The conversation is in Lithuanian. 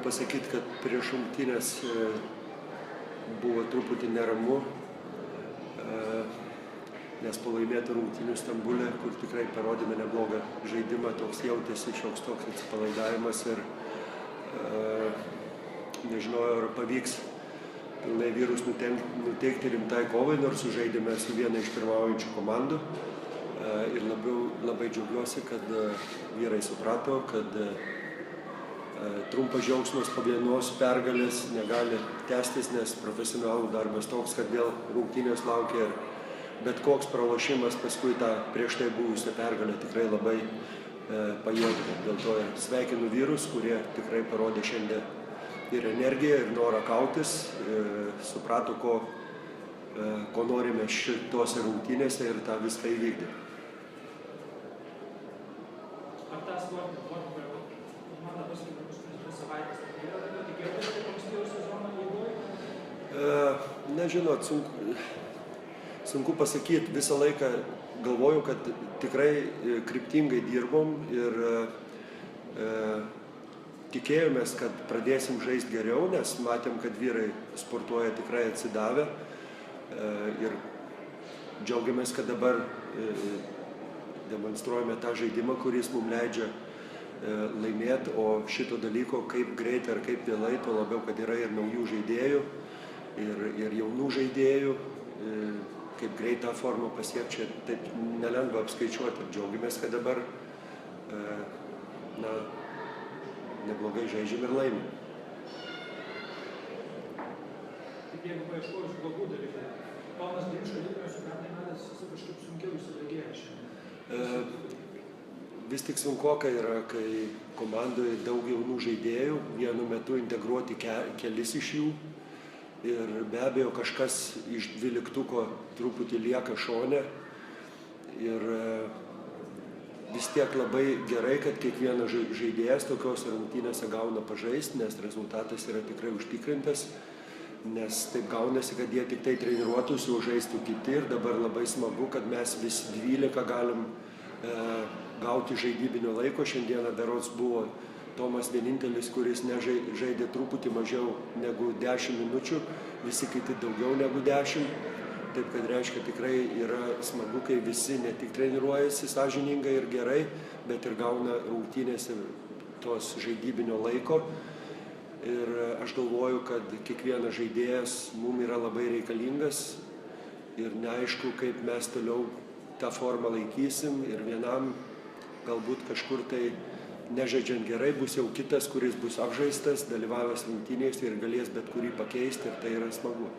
pasakyti, kad prieš rungtynes buvo truputį neramu, nes po laimėtų rungtynių Stambule, kur tikrai parodėme neblogą žaidimą, toks jautėsi šioks toks atsipalaidavimas ir nežinojau, ar pavyks pilnai vyrus nuteikti rimtai kovai, nors sužaidėme su viena iš pirmaujančių komandų. Ir labai džiaugiuosi, kad vyrai suprato, kad trumpas džiaugsmas po vienos pergalės negali tęstis, nes profesionalų darbas toks, kad vėl rungtynės laukia ir bet koks pralošimas paskui tą prieš tai buvusią pergalę tikrai labai pajuodina. Dėl to ir sveikinu vyrus, kurie tikrai parodė šiandien ir energiją, ir norą kautis, suprato, ko norime šitose rungtynėse ir tą viską įvykdė. Ar tą sportinę formą, komanda paskelbė paskutinės 2 savaitės, tai yra tikėtis taip ankstyvo sezono eigoje? Nežinot, sunku pasakyti, visą laiką galvoju, kad tikrai kryptingai dirbom ir tikėjomės, kad pradėsim žaisti geriau, nes matėm, kad vyrai sportuoja tikrai atsidavę ir džiaugiamės, kad dabar demonstruojame tą žaidimą, kuris mums leidžia laimėti, o šito dalyko kaip greitai ar kaip vėlai, tuo labiau, kad yra ir naujų žaidėjų, ir jaunų žaidėjų, kaip greit tą formą pasiekti, taip nelengva apskaičiuoti. Džiaugiamės, kad dabar neblogai žaidžiam ir laimim. Taip, jeigu paieškojus blogų dalykų, Tomas Dimša lyginęs su pernai metais kažkaip sunkiau įsibėgėja šiandien. Vis tik sunkoka yra, kai komandoje daug jaunų žaidėjų, vienu metu integruoti kelis iš jų. Ir be abejo, kažkas iš 12 truputį lieka šone. Ir vis tiek labai gerai, kad kiekvienas žaidėjas tokios rungtynėse gauna pažaisti, nes rezultatas yra tikrai užtikrintas. Nes taip gaunasi, kad jie tik tai treniruotųsi, o žaistų kiti. Ir dabar labai smagu, kad mes visi 12 galim gauti žaidybinio laiko. Šiandieną berods buvo Tomas vienintelis, kuris žaidė truputį mažiau negu 10 minučių, visi kiti daugiau negu 10. Taip kad reiškia tikrai yra smagu, kai visi ne tik treniruojasi sąžiningai ir gerai, bet ir gauna rungtynėse tos žaidybinio laiko. Ir aš galvoju, kad kiekvienas žaidėjas mums yra labai reikalingas ir neaišku, kaip mes toliau tą formą laikysim ir vienam galbūt kažkur tai nežaidžiant gerai bus jau kitas, kuris bus apžaistas, dalyvavęs rungtynėse ir galės bet kurį pakeisti ir tai yra smagu.